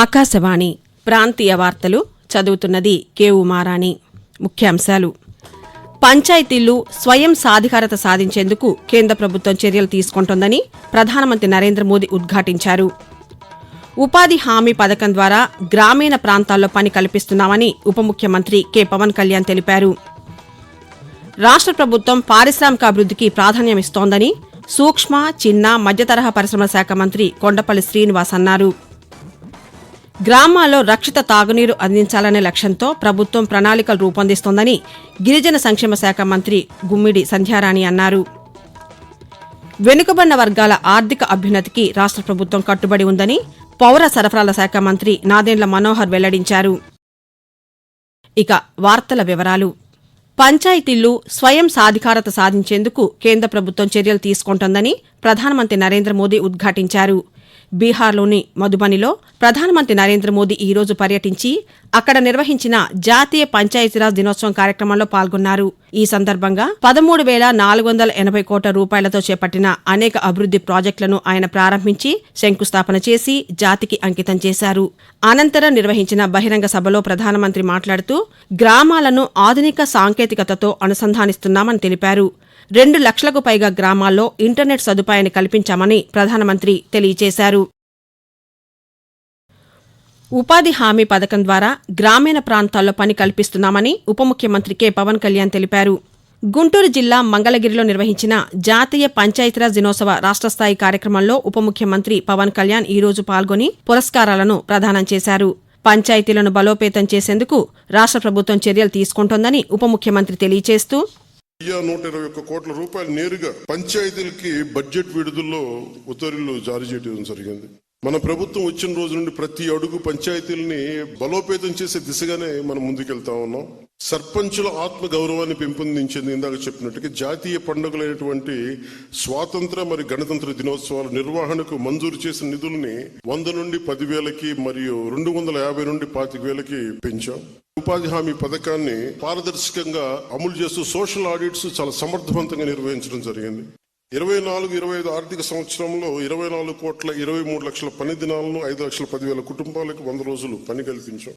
ఆకాశవాణి ప్రాంతీయ వార్తలు చదువుతున్నది కె ఉమారాణి. ముఖ్యాంశాలు: పంచాయతీల్లో స్వయం సాధికారత సాధించేందుకు కేంద్ర ప్రభుత్వం చర్యలు తీసుకుంటోందని ప్రధానమంత్రి నరేంద్ర మోదీ ఉద్ఘాటించారు. ఉపాధి హామీ పథకం ద్వారా గ్రామీణ ప్రాంతాల్లో పని కల్పిస్తున్నామని ఉప ముఖ్యమంత్రి కె పవన్ కళ్యాణ్ తెలిపారు. రాష్ట ప్రభుత్వం పారిశ్రామికాభివృద్దికి ప్రాధాన్యమిస్తోందని సూక్ష్మ, చిన్న, మధ్యతరహా పరిశ్రమల శాఖ మంత్రి కొండపల్లి శ్రీనివాస్ అన్నారు. గ్రామాల్లో రక్షిత తాగునీరు అందించాలనే లక్ష్యంతో ప్రభుత్వం ప్రణాళికలు రూపొందిస్తోందని గిరిజన సంక్షేమ శాఖ మంత్రి గుమ్మిడి సంధ్యారాణి అన్నారు. వెనుకబడిన వర్గాల ఆర్థిక అభ్యున్నతికి రాష్ట ప్రభుత్వం కట్టుబడి ఉందని పౌర సరఫరాల శాఖ మంత్రి నాదెండ్ల మనోహర్ వెల్లడించారు. ఇక వార్తల వివరాలు: పంచాయతీల్లో స్వయం సాధికారత సాధించేందుకు కేంద్ర ప్రభుత్వం చర్యలు తీసుకుంటోందని ప్రధానమంత్రి నరేంద్ర మోదీ ఉద్ఘాటించారు. బీహార్లోని మధుబనిలో ప్రధానమంత్రి నరేంద్ర మోదీ ఈ రోజు పర్యటించి అక్కడ నిర్వహించిన జాతీయ పంచాయతీరాజ్ దినోత్సవం కార్యక్రమంలో పాల్గొన్నారు. ఈ సందర్భంగా 13,480 కోట్ల రూపాయలతో చేపట్టిన అనేక అభివృద్ది ప్రాజెక్టులను ఆయన ప్రారంభించి శంకుస్థాపన చేసి జాతికి అంకితం చేశారు. అనంతరం నిర్వహించిన బహిరంగ సభలో ప్రధానమంత్రి మాట్లాడుతూ గ్రామాలను ఆధునిక సాంకేతికతతో అనుసంధానిస్తున్నామని తెలిపారు. 2 లక్షలకు పైగా గ్రామాల్లో ఇంటర్నెట్ సదుపాయాన్ని కల్పించామని ప్రధానమంత్రి తెలియజేశారు. ఉపాధి హామీ పథకం ద్వారా గ్రామీణ ప్రాంతాల్లో పని కల్పిస్తున్నామని ఉప ముఖ్యమంత్రి కె పవన్ కళ్యాణ్ తెలిపారు. గుంటూరు జిల్లా మంగళగిరిలో నిర్వహించిన జాతీయ పంచాయతీరాజ్ దినోత్సవ రాష్ట్రస్థాయి కార్యక్రమంలో ఉప ముఖ్యమంత్రి పవన్ కళ్యాణ్ ఈ రోజు పాల్గొని పురస్కారాలను ప్రదానం చేశారు. పంచాయతీలను బలోపేతం చేసేందుకు రాష్ట్ర ప్రభుత్వం చర్యలు తీసుకుంటోందని ఉప ముఖ్యమంత్రి తెలియజేస్తూ 121 కోట్ల రూపాయలు నేరుగా పంచాయతీలకి బడ్జెట్ విడుదలలో ఉత్తర్వులు జారీ చేయడం జరిగింది. మన ప్రభుత్వం వచ్చిన రోజు నుండి ప్రతి అడుగు పంచాయతీలని బలోపేతం చేసే దిశగానే మనం ముందుకెళ్తా ఉన్నాం. సర్పంచుల ఆత్మ గౌరవాన్ని పెంపొందించేది ఇందాక చెప్పినట్టుగా జాతీయ పండుగలైనటువంటి స్వాతంత్ర మరియు గణతంత్ర దినోత్సవాల నిర్వహణకు మంజూరు చేసిన నిధుల్ని 100 నుండి 10,000కి మరియు 250 నుండి 25,000కి పెంచాం. ఉపాధి హామీ పథకాన్ని పారదర్శకంగా అమలు చేస్తూ సోషల్ ఆడిట్స్ చాలా సమర్థవంతంగా నిర్వహించడం జరిగింది. 24-25 ఆర్థిక సంవత్సరంలో 24,23,00,000 పని దినాలను 5,10,000 కుటుంబాలకు 100 రోజులు పని కల్పించాం.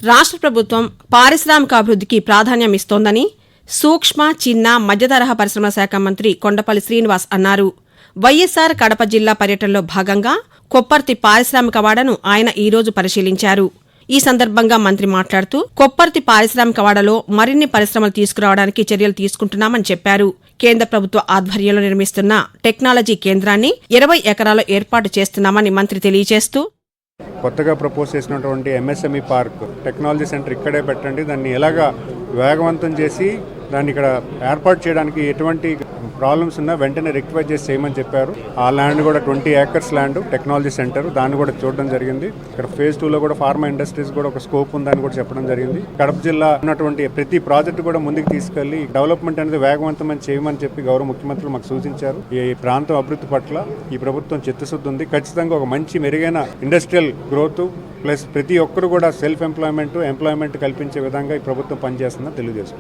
రాష్ట్ర ప్రభుత్వం పారిశ్రామికాభివృద్దికి ప్రాధాన్యమిస్తోందని సూక్ష్మ, చిన్న, మధ్యతరహా పరిశ్రమల శాఖ మంత్రి కొండపల్లి శ్రీనివాస్ అన్నారు. వైఎస్సార్ కడప జిల్లా పర్యటనలో భాగంగా కొప్పర్తి పారిశ్రామికవాడను ఆయన ఈ రోజు పరిశీలించారు. ఈ సందర్భంగా మంత్రి మాట్లాడుతూ కొప్పర్తి పారిశ్రామికవాడలో మరిన్ని పరిశ్రమలు తీసుకురావడానికి చర్యలు తీసుకుంటున్నామని చెప్పారు. కేంద్ర ప్రభుత్వ ఆధ్వర్యంలో నిర్మిస్తున్న టెక్నాలజీ కేంద్రాన్ని 20 ఎకరాల్లో ఏర్పాటు చేస్తున్నామని మంత్రి తెలియజేస్తూ కొత్తగా ప్రపోజ్ చేసినటువంటి ఎంఎస్ఎంఈ పార్క్ టెక్నాలజీ సెంటర్ ఇక్కడే పెట్టండి, దాన్ని ఎలాగా వేగవంతం చేసి దాన్ని ఇక్కడ ఏర్పాటు చేయడానికి ఎటువంటి ప్రాబ్లమ్స్ ఉన్నా వెంటనే రెక్టిఫై చేసి చేయమని చెప్పారు. ఆ ల్యాండ్ కూడా 20 ఏకర్స్ ల్యాండ్ టెక్నాలజీ సెంటర్, దాన్ని కూడా చూడడం జరిగింది. ఇక్కడ ఫేజ్ 2లో కూడా ఫార్మా ఇండస్ట్రీస్ కూడా ఒక స్కోప్ ఉందని కూడా చెప్పడం జరిగింది. కడప జిల్లా ఉన్నటువంటి ప్రతి ప్రాజెక్టు కూడా ముందుకు తీసుకెళ్లి డెవలప్మెంట్ అనేది వేగవంతమని చేయమని చెప్పి గౌరవ ముఖ్యమంత్రులు మాకు సూచించారు. ఈ ప్రాంతం అభివృద్ధి పట్ల ఈ ప్రభుత్వం చిత్తశుద్ధి ఉంది. ఖచ్చితంగా ఒక మంచి మెరుగైన ఇండస్ట్రియల్ గ్రోత్ ప్లస్ ప్రతి ఒక్కరు కూడా సెల్ఫ్ ఎంప్లాయ్మెంట్ కల్పించే విధంగా ఈ ప్రభుత్వం పనిచేస్తుందని తెలియజేస్తుంది.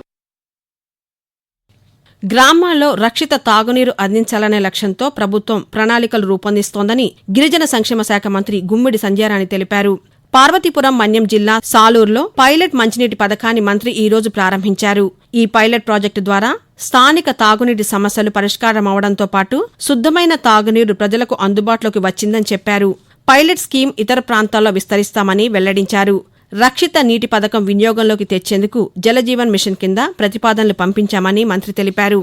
గ్రామాల్లో రక్షిత తాగునీరు అందించాలనే లక్ష్యంతో ప్రభుత్వం ప్రణాళికలు రూపొందిస్తోందని గిరిజన సంక్షేమ శాఖ మంత్రి గుమ్మిడి సంధ్యారాణి తెలిపారు. పార్వతీపురం మన్యం జిల్లా సాలూరులో పైలట్ మంచినీటి పథకాన్ని మంత్రి ఈ రోజు ప్రారంభించారు. ఈ పైలట్ ప్రాజెక్టు ద్వారా స్థానిక తాగునీటి సమస్యలు పరిష్కారమవడంతో పాటు శుద్ధమైన తాగునీరు ప్రజలకు అందుబాటులోకి వచ్చిందని చెప్పారు. పైలట్ స్కీమ్ ఇతర ప్రాంతాల్లో విస్తరిస్తామని వెల్లడించారు. రక్షిత నీటి పథకం వినియోగంలోకి తెచ్చేందుకు జలజీవన్ మిషన్ కింద ప్రతిపాదనలు పంపించామని మంత్రి తెలిపారు.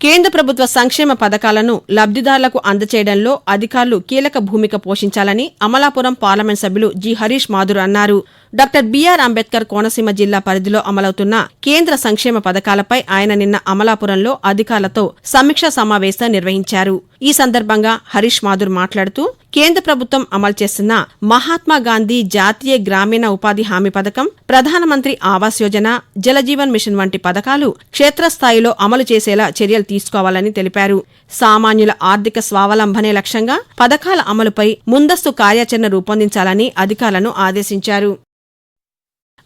కేంద్ర ప్రభుత్వ సంక్షేమ పథకాలను లబ్దిదారులకు అందచేయడంలో అధికారులు కీలక భూమిక పోషించాలని అమలాపురం పార్లమెంట్ సభ్యులు జి హరీష్ మాథుర్ అన్నారు. డాక్టర్ బిఆర్ అంబేద్కర్ కోనసీమ జిల్లా పరిధిలో అమలవుతున్న కేంద్ర సంక్షేమ పథకాలపై ఆయన నిన్న అమలాపురంలో అధికారులతో సమీక్షా సమావేశం నిర్వహించారు. ఈ సందర్భంగా హరీష్ మాథుర్ మాట్లాడుతూ కేంద్ర ప్రభుత్వం అమలు చేస్తున్న మహాత్మాగాంధీ జాతీయ గ్రామీణ ఉపాధి హామీ పథకం, ప్రధానమంత్రి ఆవాస్ యోజన, జలజీవన్ మిషన్ వంటి పథకాలు క్షేత్రస్థాయిలో అమలు చేసేలా చర్యలు తీసుకోవాలని తెలిపారు. సామాన్యుల ఆర్థిక స్వావలంబనే లక్ష్యంగా పథకాల అమలుపై ముందస్తు కార్యాచరణ రూపొందించాలని అధికారులను ఆదేశించారు.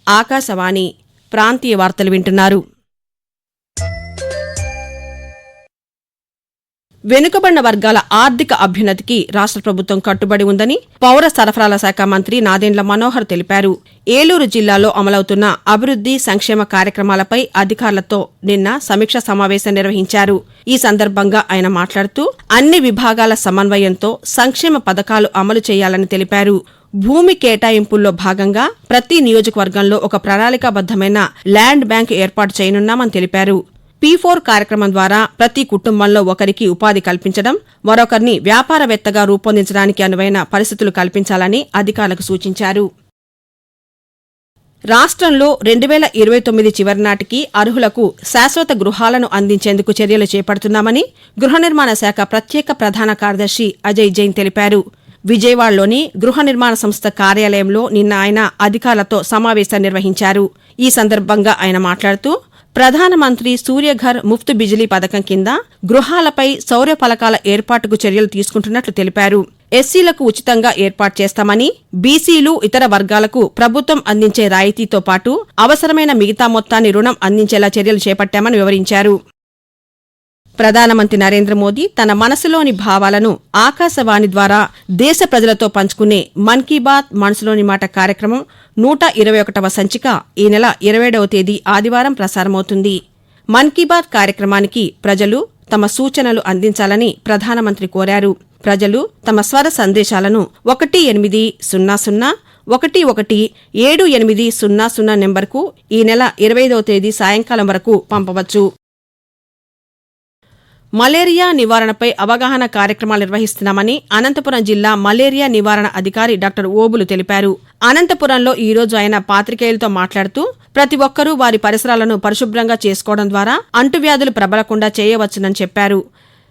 ఆకాశవాణి ప్రాంతీయ వార్తలు వింటున్నారు. వెనుకబడిన వర్గాల ఆర్థిక అభ్యున్నతికి రాష్ట్ర ప్రభుత్వం కట్టుబడి ఉందని పౌర సరఫరాల శాఖ మంత్రి నాదెండ్ల మనోహర్ తెలిపారు. ఏలూరు జిల్లాలో అమలవుతున్న అభివృద్ది సంక్షేమ కార్యక్రమాలపై అధికారులతో నిన్న సమీక్షా సమావేశం నిర్వహించారు. ఈ సందర్భంగా ఆయన మాట్లాడుతూ అన్ని విభాగాల సమన్వయంతో సంక్షేమ పథకాలు అమలు చేయాలని తెలిపారు. భూమి కేటాయింపుల్లో భాగంగా ప్రతి నియోజకవర్గంలో ఒక ప్రణాళికాబద్దమైన ల్యాండ్ బ్యాంక్ ఏర్పాటు చేయనున్నామని తెలిపారు. P4 కార్యక్రమం ద్వారా ప్రతి కుటుంబంలో ఒకరికి ఉపాధి కల్పించడం, మరొకరిని వ్యాపారవేత్తగా రూపొందించడానికి అనువైన పరిస్థితులు కల్పించాలని అధికారులకు సూచించారు. రాష్ట్రంలో 2029 చివరి నాటికి అర్హులకు శాశ్వత గృహాలను అందించేందుకు చర్యలు చేపడుతున్నామని గృహ నిర్మాణ శాఖ ప్రత్యేక ప్రధాన కార్యదర్శి అజయ్ జైన్ తెలిపారు. విజయవాడలోని గృహ నిర్మాణ సంస్థ కార్యాలయంలో నిన్న ఆయన అధికారులతో సమావేశం నిర్వహించారు. ఈ సందర్భంగా ఆయన మాట్లాడుతూ ప్రధానమంత్రి సూర్యఘర్ ముఫ్త్ బిజిలీ పథకం కింద గృహాలపై సౌర ఫలకాల ఏర్పాటుకు చర్యలు తీసుకుంటున్నట్లు తెలిపారు. ఎస్సీలకు ఉచితంగా ఏర్పాటు చేస్తామని, బీసీలు ఇతర వర్గాలకు ప్రభుత్వం అందించే రాయితీతో పాటు అవసరమైన మిగతా మొత్తాన్ని రుణం అందించేలా చర్యలు చేపట్టామని వివరించారు. ప్రధానమంత్రి నరేంద్ర మోదీ తన మనసులోని భావాలను ఆకాశవాణి ద్వారా దేశ ప్రజలతో పంచుకునే మన్ కీ బాత్ మనసులోని మాట కార్యక్రమం 121వ సంచిక ఈ నెల 27వ తేదీ ఆదివారం ప్రసారమవుతుంది. మన్ కీ బాత్ కార్యక్రమానికి ప్రజలు తమ సూచనలు అందించాలని ప్రధానమంత్రి కోరారు. ప్రజలు తమ స్వర సందేశాలను 1800-11-7800 నెంబర్కు ఈ నెల 25వ తేదీ సాయంకాలం వరకు పంపవచ్చు. మలేరియా నివారణపై అవగాహన కార్యక్రమాలు నిర్వహిస్తున్నామని అనంతపురం జిల్లా మలేరియా నివారణ అధికారి డాక్టర్ ఓబులు తెలిపారు. అనంతపురంలో ఈ రోజు ఆయన పాత్రికేయులతో మాట్లాడుతూ ప్రతి ఒక్కరూ వారి పరిసరాలను పరిశుభ్రంగా చేసుకోవడం ద్వారా అంటువ్యాధులు ప్రబలకుండా చేయవచ్చునని చెప్పారు.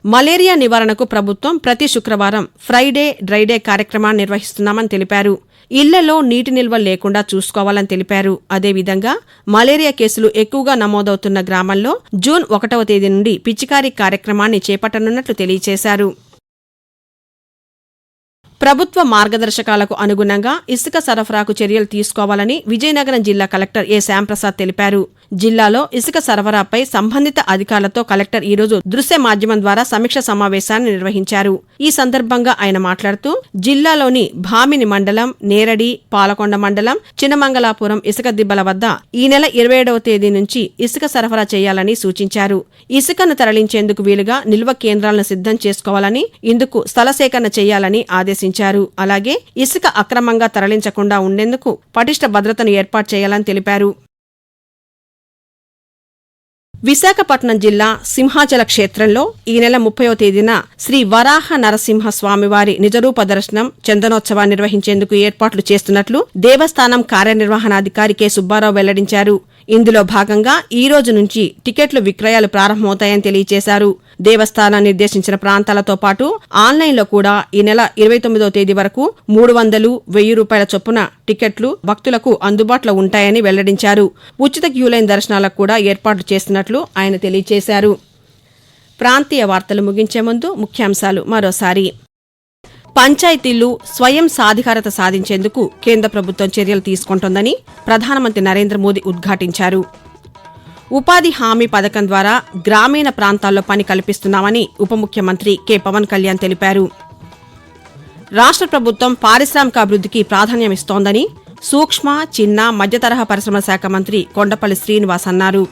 మలేరియా నివారణకు ప్రభుత్వం ప్రతి శుక్రవారం ఫ్రైడే డ్రైడే కార్యక్రమాన్ని నిర్వహిస్తున్నామని తెలిపారు. ఇళ్లలో నీటి నిల్వ లేకుండా చూసుకోవాలని తెలిపారు. అదేవిధంగా మలేరియా కేసులు ఎక్కువగా నమోదవుతున్న గ్రామంలో జూన్ 1వ తేదీ నుండి పిచికారీ కార్యక్రమాన్ని చేపట్టనున్నట్లు తెలియజేశారు. ప్రభుత్వ మార్గదర్శకాలకు అనుగుణంగా ఇసుక సరఫరాకు చర్యలు తీసుకోవాలని విజయనగరం జిల్లా కలెక్టర్ ఏ శ్యాంప్రసాద్ తెలిపారు. జిల్లాలో ఇసుక సరఫరాపై సంబంధిత అధికారులతో కలెక్టర్ ఈరోజు దృశ్య మాధ్యమం ద్వారా సమీక్ష సమావేశాన్ని నిర్వహించారు. ఈ సందర్భంగా ఆయన మాట్లాడుతూ జిల్లాలోని భామిని మండలం, నేరడి, పాలకొండ మండలం, చిన్నమంగళాపురం ఇసుక దిబ్బల వద్ద ఈ నెల 27వ తేదీ నుంచి ఇసుక సరఫరా చేయాలని సూచించారు. ఇసుకను తరలించేందుకు వీలుగా నిల్వ కేంద్రాలను సిద్ధం చేసుకోవాలని, ఇందుకు స్థల సేకరణ చేయాలని ఆదేశించారు. అలాగే ఇసుక అక్రమంగా తరలించకుండా ఉండేందుకు పటిష్ట భద్రతను ఏర్పాటు చేయాలని తెలిపారు. విశాఖపట్నం జిల్లా సింహాచల క్షేత్రంలో ఈ నెల 30వ తేదీన శ్రీ వరాహ నరసింహ స్వామివారి నిజరూప దర్శనం, చందనోత్సవాన్ని నిర్వహించేందుకు ఏర్పాట్లు చేస్తున్నట్లు దేవస్థానం కార్యనిర్వహణాధికారి కె సుబ్బారావు వెల్లడించారు. ఇందులో భాగంగా ఈ రోజు నుంచి టికెట్లు విక్రయాలు ప్రారంభమవుతాయని తెలియజేశారు. దేవస్థానం నిర్దేశించిన ప్రాంతాలతో పాటు ఆన్లైన్లో కూడా ఈ నెల 29వ తేదీ వరకు 300, 1000 రూపాయల చొప్పున టికెట్లు భక్తులకు అందుబాటులో ఉంటాయని వెల్లడించారు. ఉచిత క్యూలైన్ దర్శనాలకు కూడా ఏర్పాట్లు చేస్తున్నట్లు ఆయన తెలియజేశారు. ప్రాంతీయ వార్తలు ముగించే ముందు ముఖ్యాంశాలు మరోసారి. పంచాయతీలు స్వయం సాధికారత సాధించేందుకు కేంద్ర ప్రభుత్వం చర్యలు తీసుకుంటోందని ప్రధానమంత్రి నరేంద్ర మోదీ ఉద్ఘాటించారు. ఉపాధి హామీ పథకం ద్వారా గ్రామీణ ప్రాంతాల్లో పని కల్పిస్తున్నామని ఉప ముఖ్యమంత్రి కె పవన్ కళ్యాణ్ తెలిపారు. రాష్ట్ర ప్రభుత్వం పారిశ్రామికాభివృద్ధికి ప్రాధాన్యమిస్తోందని సూక్ష్మ, చిన్న, మధ్యతరహా పరిశ్రమల శాఖ మంత్రి కొండపల్లి శ్రీనివాస్ అన్నారు.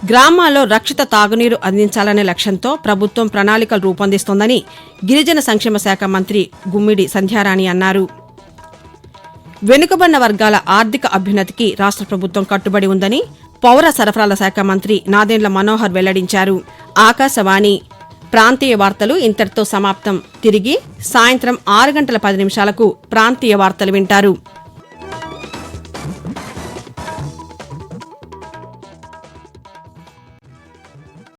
గ్రామాల్లో రక్షిత తాగునీరు అందించాలనే లక్ష్యంతో ప్రభుత్వం ప్రణాళికలు రూపొందిస్తోందని గిరిజన సంక్షేమ శాఖ మంత్రి గుమ్మిడి సంధ్యారాణి అన్నారు. వెనుకబడిన వర్గాల ఆర్థిక అభ్యున్నతికి రాష్ట్ర ప్రభుత్వం కట్టుబడి ఉందని పౌర సరఫరాల శాఖ మంత్రి నాదెండ్ల మనోహర్ వెల్లడించారు. ఆకాశవాణి ప్రాంతీయ వార్తలు ఇంతటితో సమాప్తం. తిరిగి సాయంత్రం 6 గంటల 10 నిమిషాలకు ప్రాంతీయ వార్తలు వింటారు.